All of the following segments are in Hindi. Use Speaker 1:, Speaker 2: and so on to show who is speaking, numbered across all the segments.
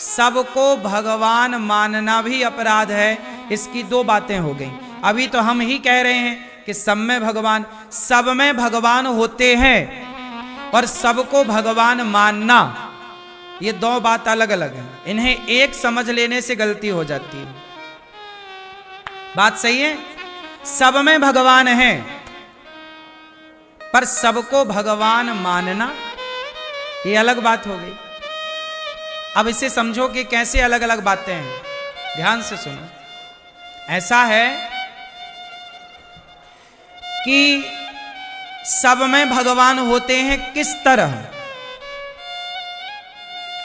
Speaker 1: सबको भगवान मानना भी अपराध है। इसकी दो बातें हो गई। अभी तो हम ही कह रहे हैं कि सब में भगवान, सब में भगवान होते हैं और सबको भगवान मानना, ये दो बात अलग अलग है। इन्हें एक समझ लेने से गलती हो जाती है। बात सही है, सब में भगवान है पर सबको भगवान मानना, ये अलग बात हो गई। अब इसे समझो कि कैसे अलग अलग बातें हैं। ध्यान से सुनो। ऐसा है कि सब में भगवान होते हैं। किस तरह,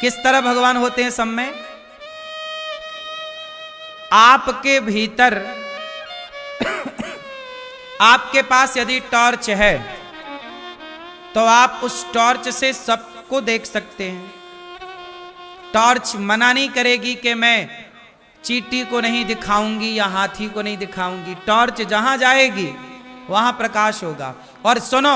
Speaker 1: किस तरह भगवान होते हैं सब में? आपके भीतर आपके पास यदि टॉर्च है तो आप उस टॉर्च से सबको देख सकते हैं। टॉर्च मना नहीं करेगी कि मैं चींटी को नहीं दिखाऊंगी या हाथी को नहीं दिखाऊंगी। टॉर्च जहां जाएगी वहां प्रकाश होगा। और सुनो,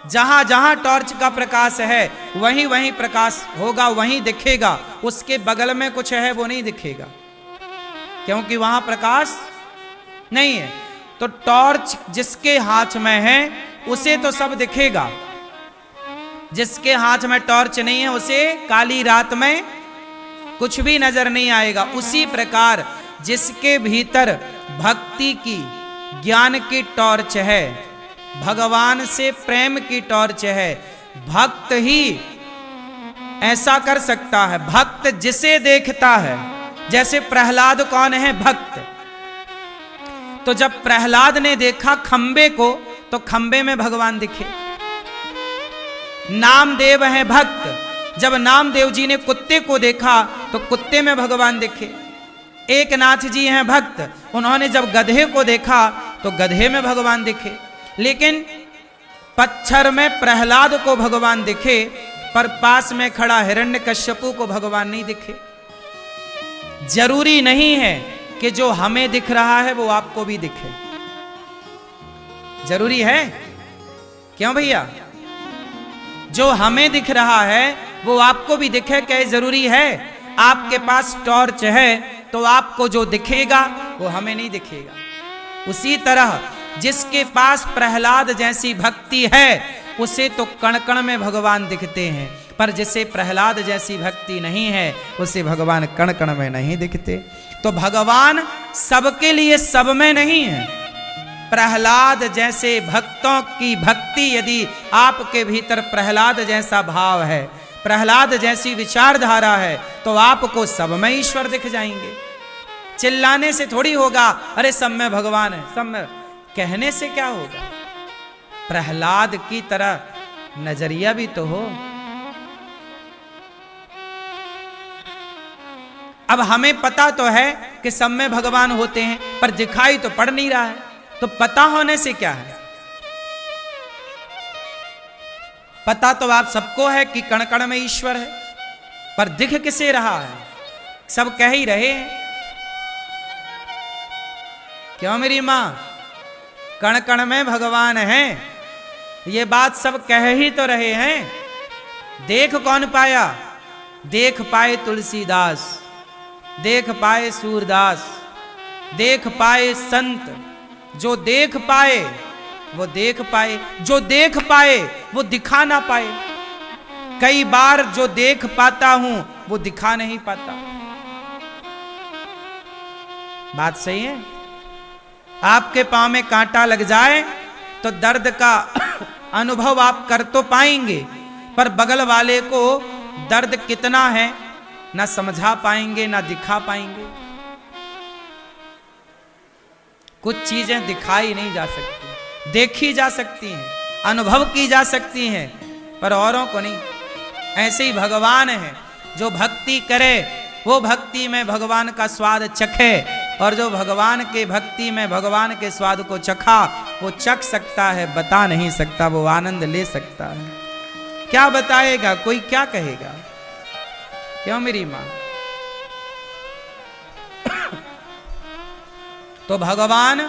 Speaker 1: जहां जहां टॉर्च का प्रकाश है वहीं वहीं प्रकाश होगा, वहीं दिखेगा। उसके बगल में कुछ है वो नहीं दिखेगा, क्योंकि वहां प्रकाश नहीं है। तो टॉर्च जिसके हाथ में है उसे तो सब दिखेगा, जिसके हाथ में टॉर्च नहीं है उसे काली रात में कुछ भी नजर नहीं आएगा। उसी प्रकार जिसके भीतर भक्ति की, ज्ञान की टॉर्च है, भगवान से प्रेम की टॉर्च है, भक्त ही ऐसा कर सकता है। भक्त जिसे देखता है, जैसे प्रहलाद कौन है? भक्त। तो जब प्रहलाद ने देखा खंबे को तो खंबे में भगवान दिखे। नामदेव है भक्त, जब नामदेव जी ने कुत्ते को देखा तो कुत्ते में भगवान दिखे। एकनाथ जी हैं भक्त, उन्होंने जब गधे को देखा तो गधे में भगवान दिखे। लेकिन पत्थर में प्रहलाद को भगवान दिखे पर पास में खड़ा हिरण्यकश्यपु को भगवान नहीं दिखे। जरूरी नहीं है कि जो हमें दिख रहा है वो आपको भी दिखे। जरूरी है? क्यों भैया? जो हमें दिख रहा है वो आपको भी दिखे, क्या जरूरी है? आपके पास टॉर्च है तो आपको जो दिखेगा वो हमें नहीं दिखेगा। उसी तरह जिसके पास प्रहलाद जैसी भक्ति है उसे तो कण कण में भगवान दिखते हैं, पर जिसे प्रहलाद जैसी भक्ति नहीं है उसे भगवान कण कण में नहीं दिखते। तो भगवान सबके लिए सब में नहीं है। प्रहलाद जैसे भक्तों की भक्ति, यदि आपके भीतर प्रहलाद जैसा भाव है, प्रहलाद जैसी विचारधारा है, तो आपको सब में ईश्वर दिख जाएंगे। चिल्लाने से थोड़ी होगा अरे सब में भगवान है, सब में। कहने से क्या होगा? प्रहलाद की तरह नजरिया भी तो हो। अब हमें पता तो है कि सब में भगवान होते हैं, पर दिखाई तो पड़ नहीं रहा है। तो पता होने से क्या है? पता तो आप सबको है कि कण कण में ईश्वर है, पर दिख किसे रहा है? सब कह ही रहे हैं। क्यों मेरी मां? कण कण में भगवान है, ये बात सब कह ही तो रहे हैं। देख कौन पाया? देख पाए तुलसीदास, देख पाए सूरदास, देख पाए संत। जो देख पाए वो देख पाए, जो देख पाए वो दिखा ना पाए। कई बार जो देख पाता हूं वो दिखा नहीं पाता। बात सही है? आपके पांव में कांटा लग जाए तो दर्द का अनुभव आप कर तो पाएंगे, पर बगल वाले को दर्द कितना है ना समझा पाएंगे ना दिखा पाएंगे। कुछ चीजें दिखाई नहीं जा सकती, देखी जा सकती हैं, अनुभव की जा सकती हैं, पर औरों को नहीं। ऐसे ही भगवान है, जो भक्ति करे वो भक्ति में भगवान का स्वाद चखे, और जो भगवान के भक्ति में भगवान के स्वाद को चखा वो चख सकता है, बता नहीं सकता, वो आनंद ले सकता है। क्या बताएगा? कोई क्या कहेगा? क्यों मेरी मां? तो भगवान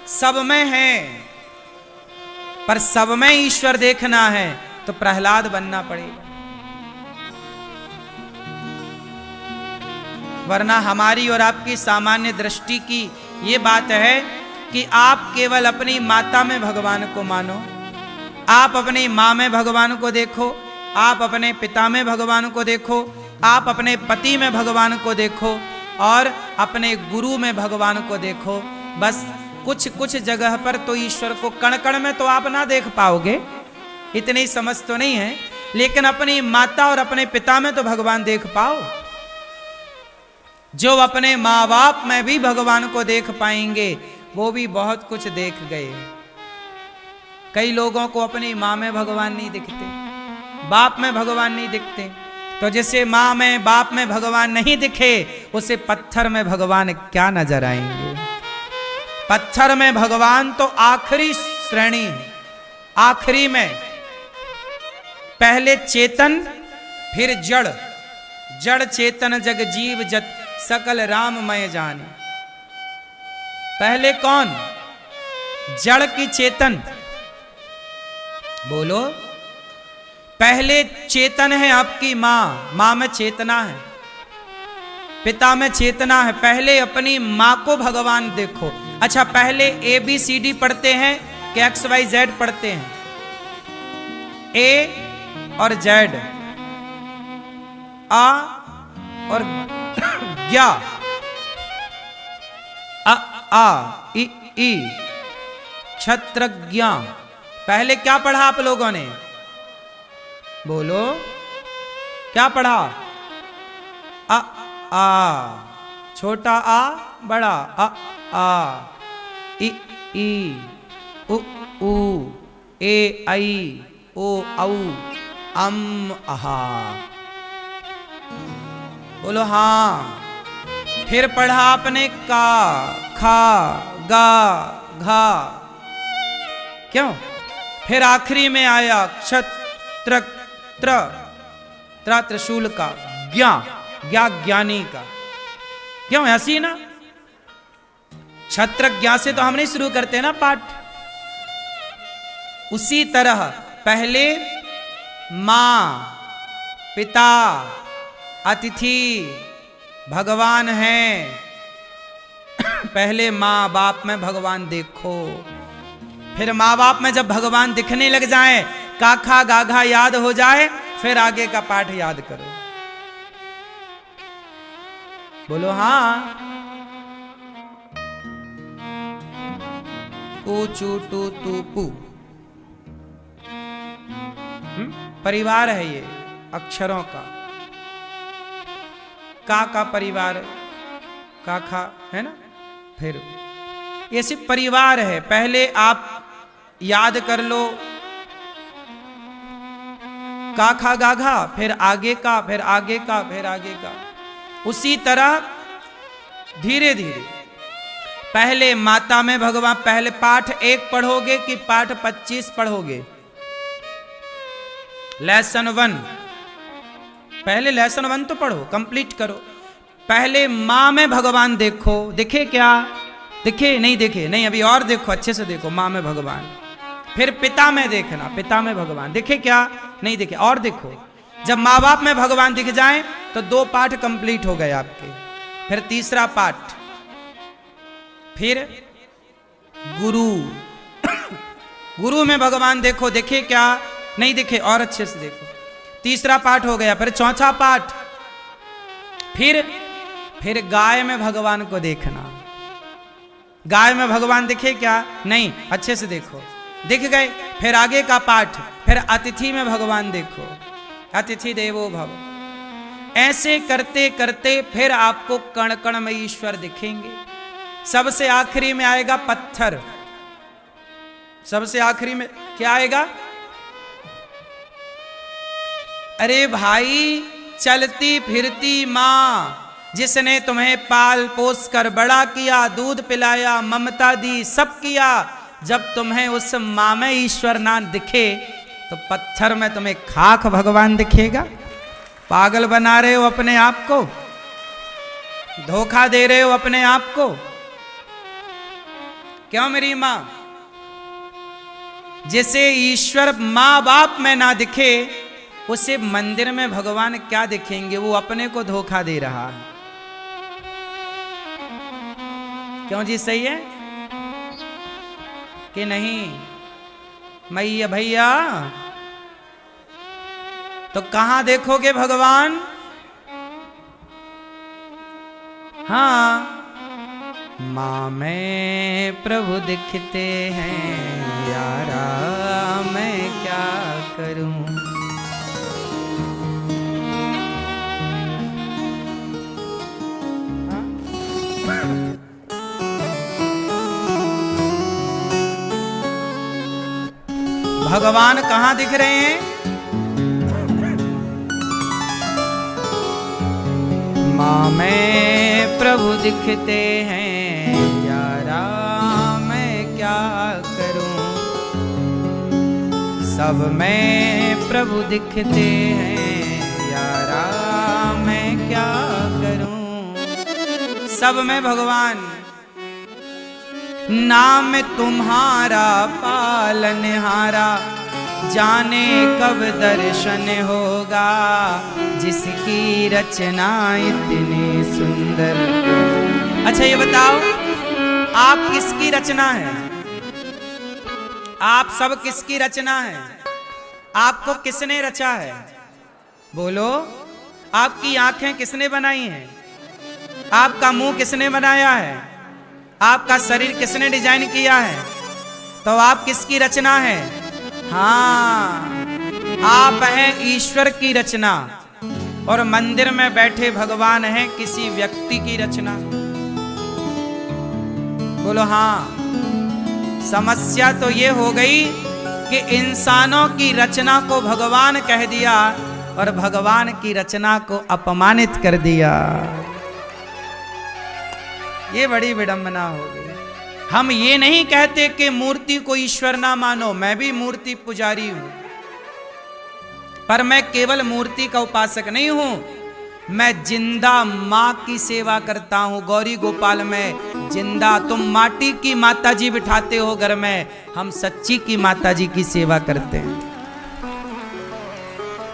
Speaker 1: सब में है, पर सब में ईश्वर देखना है तो प्रहलाद बनना पड़ेगा। वरना हमारी और आपकी सामान्य दृष्टि की ये बात है कि आप केवल अपनी माता में भगवान को मानो, आप अपनी माँ में भगवान को देखो, आप अपने पिता में भगवान को देखो, आप अपने पति में भगवान को देखो और अपने गुरु में भगवान को देखो। बस कुछ कुछ जगह पर तो ईश्वर को कण कण में तो आप ना देख पाओगे, इतनी समझ तो नहीं है, लेकिन अपनी माता और अपने पिता में तो भगवान देख पाओ। जो अपने माँ बाप में भी भगवान को देख पाएंगे वो भी बहुत कुछ देख गए। कई लोगों को अपनी माँ में भगवान नहीं दिखते, बाप में भगवान नहीं दिखते, तो जैसे माँ में बाप में भगवान नहीं दिखे उसे पत्थर में भगवान क्या नजर आएंगे। पत्थर में भगवान तो आखिरी श्रेणी है, आखिरी में। पहले चेतन फिर जड़, जड़ चेतन जग जीव जत सकल राममय जाने। पहले कौन? जड़ की चेतन, बोलो। पहले चेतन है आपकी माँ, माँ में चेतना है, पिता में चेतना है। पहले अपनी माँ को भगवान देखो। अच्छा, पहले ABCD पढ़ते हैं कि XYZ पढ़ते हैं? A और Z, आ और ज्ञा, आ इ ई, क्षत्रज्ञ। पहले क्या पढ़ा आप लोगों ने? बोलो, क्या पढ़ा? आ, छोटा आ, बड़ा आ, इ ई, उ ऊ, ए आई, ओ औ, अम आहा। बोलो हाँ। फिर पढ़ा आपने का, खा, गा, घा, क्यों? फिर आखिरी में आया क्षत्र, त्रिशूल का, ज्ञा, ज्ञा ज्ञानी का। क्यों? ऐसी ना, क्षत्रज्ञ से तो हम नहीं शुरू करते ना पाठ। उसी तरह पहले मां, पिता, अतिथि, भगवान है। पहले माँ बाप में भगवान देखो, फिर माँ बाप में जब भगवान दिखने लग जाए, काखा गाघा याद हो जाए, फिर आगे का पाठ याद करो। बोलो हाँ। कू चू टू तू पू, परिवार है ये अक्षरों का। का परिवार, काखा है ना। फिर ये सिर्फ परिवार है। पहले आप याद कर लो काखा गाघा, फिर आगे का, फिर आगे का, फिर आगे का। उसी तरह धीरे धीरे पहले माता में भगवान। पहले पाठ 1 पढ़ोगे कि पाठ 25 पढ़ोगे? लेसन 1, पहले लेसन 1 तो पढ़ो, कंप्लीट करो। पहले माँ में भगवान देखो, दिखे क्या? दिखे? नहीं दिखे? नहीं, अभी और देखो, अच्छे से देखो। माँ में भगवान। फिर पिता में देखना, पिता में भगवान दिखे क्या? नहीं दिखे, और देखो। जब माँ बाप में भगवान दिख जाए तो 2 पाठ कंप्लीट हो गए आपके। फिर तीसरा पाठ, फिर गुरु, गुरु में भगवान देखो, दिखे क्या? नहीं दिखे, और अच्छे से देखो। तीसरा पाठ हो गया। फिर चौथा पाठ, फिर गाय में भगवान को देखना। गाय में भगवान दिखे क्या? नहीं, अच्छे से देखो, दिख गए। फिर आगे का पाठ, फिर अतिथि में भगवान देखो, अतिथि देवो भव। ऐसे करते करते फिर आपको कण कण में ईश्वर दिखेंगे। सबसे आखिरी में आएगा पत्थर। सबसे आखिरी में क्या आएगा? अरे भाई, चलती फिरती माँ जिसने तुम्हें पाल पोस कर बड़ा किया, दूध पिलाया, ममता दी, सब किया। जब तुम्हें उस माँ में ईश्वर ना दिखे तो पत्थर में तुम्हें खाक भगवान दिखेगा। पागल बना रहे हो अपने आप को, धोखा दे रहे हो अपने आप को। क्यों मेरी माँ? जिसे ईश्वर माँ बाप में ना दिखे उसे मंदिर में भगवान क्या दिखेंगे? वो अपने को धोखा दे रहा है। क्यों जी, सही है कि नहीं? मैया भैया, तो कहां देखोगे भगवान? हाँ, माँ में प्रभु दिखते हैं यारा, मैं क्या करूं। भगवान कहां दिख रहे हैं? माँ में प्रभु दिखते हैं यारा, मैं क्या करूं। सब में प्रभु दिखते हैं यारा, मैं क्या करूं। सब में भगवान। नाम तुम्हारा पालनहारा, जाने कब दर्शन होगा, जिसकी रचना इतनी सुंदर। अच्छा ये बताओ, आप किसकी रचना है? आप सब किसकी रचना है? आपको किसने रचा है? बोलो। आपकी आंखें किसने बनाई हैं? आपका मुंह किसने बनाया है? आपका शरीर किसने डिजाइन किया है? तो आप किसकी रचना है? हाँ, आप हैं ईश्वर की रचना, और मंदिर में बैठे भगवान हैं किसी व्यक्ति की रचना। बोलो हाँ। समस्या तो ये हो गई कि इंसानों की रचना को भगवान कह दिया और भगवान की रचना को अपमानित कर दिया। ये बड़ी विडंबना हो गई। हम ये नहीं कहते कि मूर्ति को ईश्वर ना मानो, मैं भी मूर्ति पुजारी हूं, पर मैं केवल मूर्ति का उपासक नहीं हूं। मैं जिंदा मां की सेवा करता हूं। गौरी गोपाल में जिंदा, तुम माटी की माताजी बिठाते हो घर में, हम सच्ची की माताजी की सेवा करते हैं।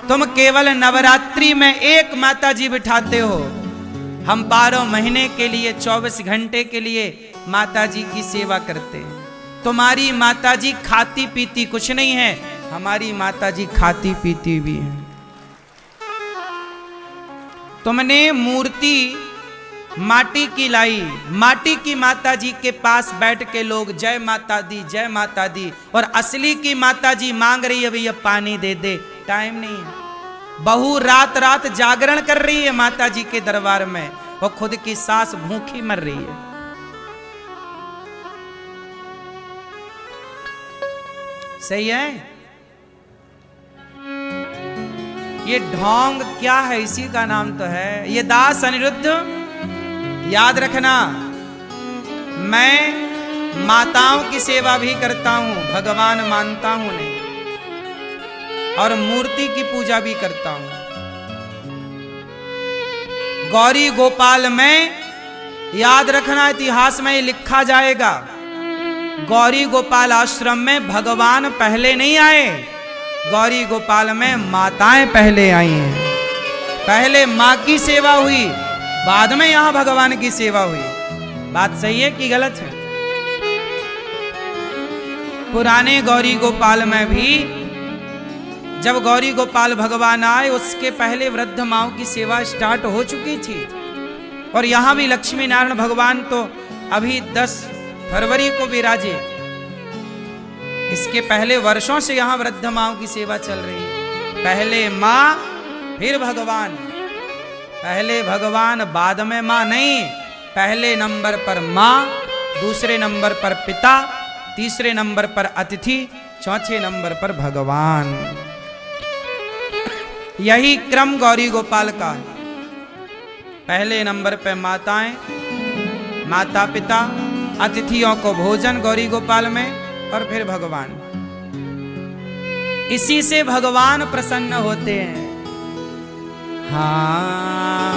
Speaker 1: तुम केवल नवरात्रि में एक माताजी बिठाते हो, हम 12 महीने के लिए 24 घंटे के लिए माताजी की सेवा करते हैं। तुम्हारी माताजी खाती पीती कुछ नहीं है, हमारी माताजी खाती पीती भी है। तुमने मूर्ति माटी की लाई, माटी की माताजी के पास बैठ के लोग जय माता दी जय माता दी, और असली की माताजी मांग रही है भैया पानी दे दे, टाइम नहीं है। बहू रात रात जागरण कर रही है माताजी के दरबार में, और खुद की सास भूखी मर रही है। सही है? ये ढोंग क्या है? इसी का नाम तो है ये दास अनिरुद्ध। याद रखना, मैं माताओं की सेवा भी करता हूं, भगवान मानता हूं नहीं, और मूर्ति की पूजा भी करता हूं। गौरी गोपाल में याद रखना, इतिहास में लिखा जाएगा, गौरी गोपाल आश्रम में भगवान पहले नहीं आए, गौरी गोपाल में माताएं पहले आई हैं। पहले मां की सेवा हुई, बाद में यहां भगवान की सेवा हुई। बात सही है कि गलत है? पुराने गौरी गोपाल में भी जब गौरी गोपाल भगवान आए, उसके पहले वृद्ध माओं की सेवा स्टार्ट हो चुकी थी। और यहां भी लक्ष्मी नारायण भगवान तो अभी 10 फरवरी को विराजे, इसके पहले वर्षों से यहां वृद्ध माओं की सेवा चल रही है। पहले मां फिर भगवान, पहले भगवान बाद में मां नहीं, पहले नंबर पर मां, दूसरे नंबर पर पिता, तीसरे नंबर पर अतिथि, चौथे नंबर पर भगवान। यही क्रम गौरी गोपाल का है। पहले नंबर पर माताएं, माता पिता, अतिथियों को भोजन गौरी गोपाल में, और फिर भगवान। इसी से भगवान प्रसन्न होते हैं। हाँ,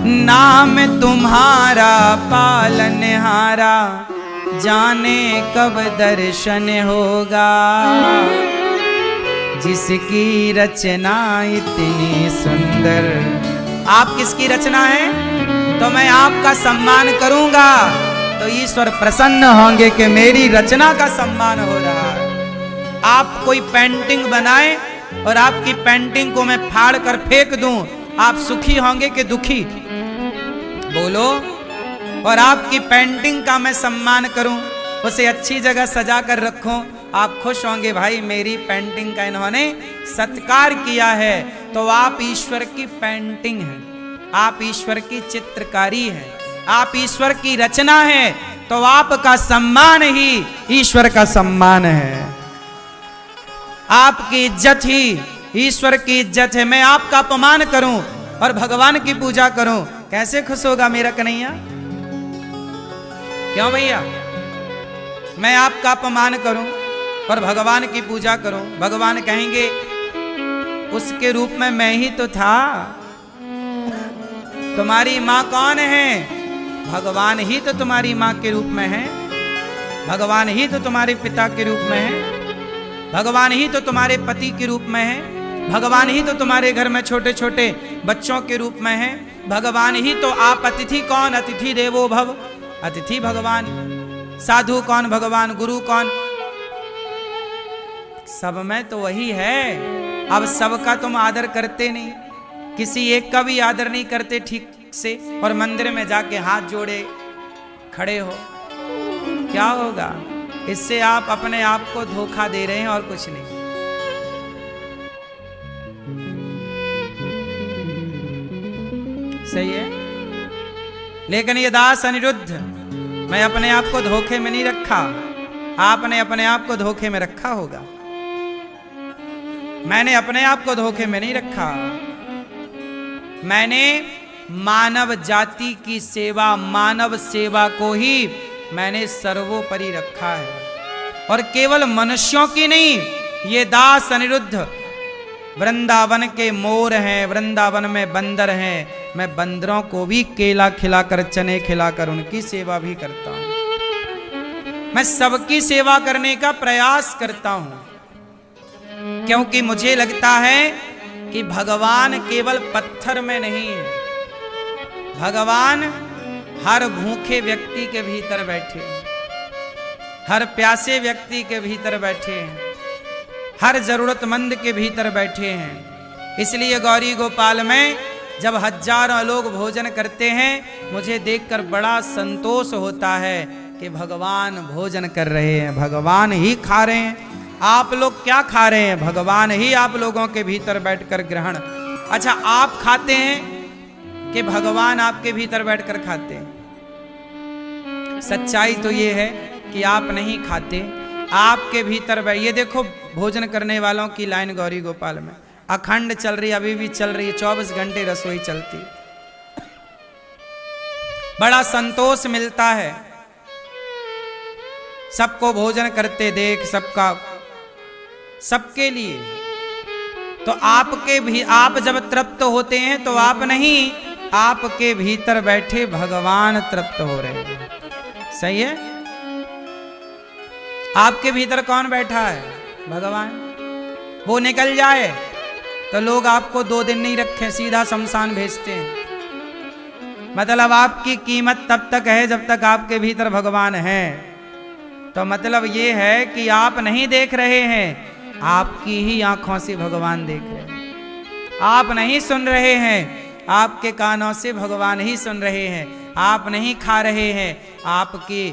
Speaker 1: नाम तुम्हारा पालनहारा, जाने कब दर्शन होगा, जिसकी रचना इतनी सुंदर। आप किसकी रचना है? तो मैं आपका सम्मान करूंगा, तो ईश्वर प्रसन्न होंगे कि मेरी रचना का सम्मान हो रहा है। आप कोई पेंटिंग बनाए और आपकी पेंटिंग को मैं फाड़ कर फेंक दूं, आप सुखी होंगे कि दुखी? बोलो। और आपकी पेंटिंग का मैं सम्मान करूं, उसे अच्छी जगह सजा कर रखूं, आप खुश होंगे, भाई मेरी पेंटिंग का इन्होंने सत्कार किया है। तो आप ईश्वर की पेंटिंग हैं, आप ईश्वर की चित्रकारी हैं, आप ईश्वर की रचना है, तो आपका सम्मान ही ईश्वर का सम्मान है। आपकी इज्जत ही ईश्वर की इज्जत है। मैं आपका अपमान करूं और भगवान की पूजा करूं, कैसे खुश होगा मेरा कन्हैया? क्यों भैया? मैं आपका अपमान करूं और भगवान की पूजा करूं, भगवान कहेंगे उसके रूप में मैं ही तो था। तुम्हारी मां कौन है? भगवान ही तो तुम्हारी मां के रूप में है, भगवान ही तो तुम्हारे पिता के रूप में है, भगवान ही तो तुम्हारे पति के रूप में है, भगवान ही तो तुम्हारे घर में छोटे छोटे बच्चों के रूप में है, भगवान ही तो। आप अतिथि कौन? अतिथि देवो भव, अतिथि भगवान। साधु कौन? भगवान। गुरु कौन? सब में तो वही है। अब सबका तुम आदर करते नहीं, किसी एक का भी आदर नहीं करते ठीक से, और मंदिर में जाके हाथ जोड़े खड़े हो, क्या होगा? इससे आप अपने आप को धोखा दे रहे हैं और कुछ नहीं। सही है। लेकिन ये दास अनिरुद्ध, मैं अपने आप को धोखे में नहीं रखा, आपने अपने आप को धोखे में रखा होगा। मैंने अपने आप को धोखे में नहीं रखा, मैंने मानव जाति की सेवा, मानव सेवा को ही मैंने सर्वोपरि रखा है। और केवल मनुष्यों की नहीं, ये दास अनिरुद्ध वृंदावन के मोर हैं, वृंदावन में बंदर हैं, मैं बंदरों को भी केला खिलाकर, चने खिलाकर उनकी सेवा भी करता हूं। मैं सबकी सेवा करने का प्रयास करता हूं, क्योंकि मुझे लगता है कि भगवान केवल पत्थर में नहीं है, भगवान हर भूखे व्यक्ति के भीतर बैठे हैं, हर प्यासे व्यक्ति के भीतर बैठे हैं, हर जरूरतमंद के भीतर बैठे हैं। इसलिए गौरी गोपाल में जब हजारों लोग भोजन करते हैं, मुझे देखकर बड़ा संतोष होता है कि भगवान भोजन कर रहे हैं, भगवान ही खा रहे हैं। आप लोग क्या खा रहे हैं? भगवान ही आप लोगों के भीतर बैठकर ग्रहण। अच्छा, आप खाते हैं कि भगवान आपके भीतर बैठकर खाते हैं? सच्चाई तो ये है कि आप नहीं खाते, आपके भीतर ये देखो भोजन करने वालों की लाइन गौरी गोपाल में अखंड चल रही, अभी भी चल रही है, 24 घंटे रसोई चलती। बड़ा संतोष मिलता है सबको भोजन करते देख, सबका सबके लिए। तो आपके भी, आप जब तृप्त होते हैं तो आप नहीं, आपके भीतर बैठे भगवान तृप्त हो रहे हैं। सही है। आपके भीतर कौन बैठा है? भगवान। वो निकल जाए तो लोग आपको 2 दिन नहीं रखें, सीधा शमशान भेजते हैं। मतलब आपकी कीमत तब तक है जब तक आपके भीतर भगवान है। तो मतलब ये है कि आप नहीं देख रहे हैं, आपकी ही आंखों से भगवान देख रहे हैं। आप नहीं सुन रहे हैं, आपके कानों से भगवान ही सुन रहे हैं। आप नहीं खा रहे हैं, आपके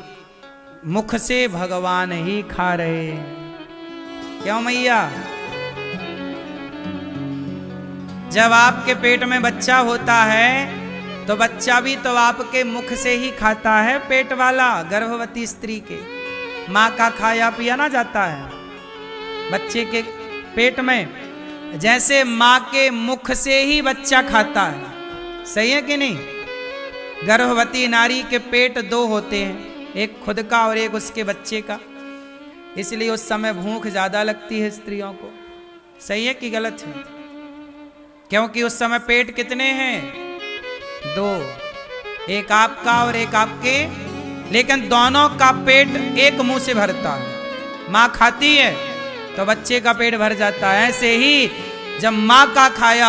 Speaker 1: मुख से भगवान ही खा रहे हैं। क्यों मैया? जब आपके पेट में बच्चा होता है तो बच्चा भी तो आपके मुख से ही खाता है। पेट वाला गर्भवती स्त्री के माँ का खाया पिया ना जाता है बच्चे के पेट में, जैसे माँ के मुख से ही बच्चा खाता है। सही है कि नहीं? गर्भवती नारी के पेट 2 होते हैं, एक खुद का और एक उसके बच्चे का, इसलिए उस समय भूख ज्यादा लगती है स्त्रियों को। सही है कि गलत है? क्योंकि उस समय पेट कितने हैं? 2, एक आपका और एक आपके, लेकिन दोनों का पेट एक मुंह से भरता है। माँ खाती है तो बच्चे का पेट भर जाता है। ऐसे ही जब माँ का खाया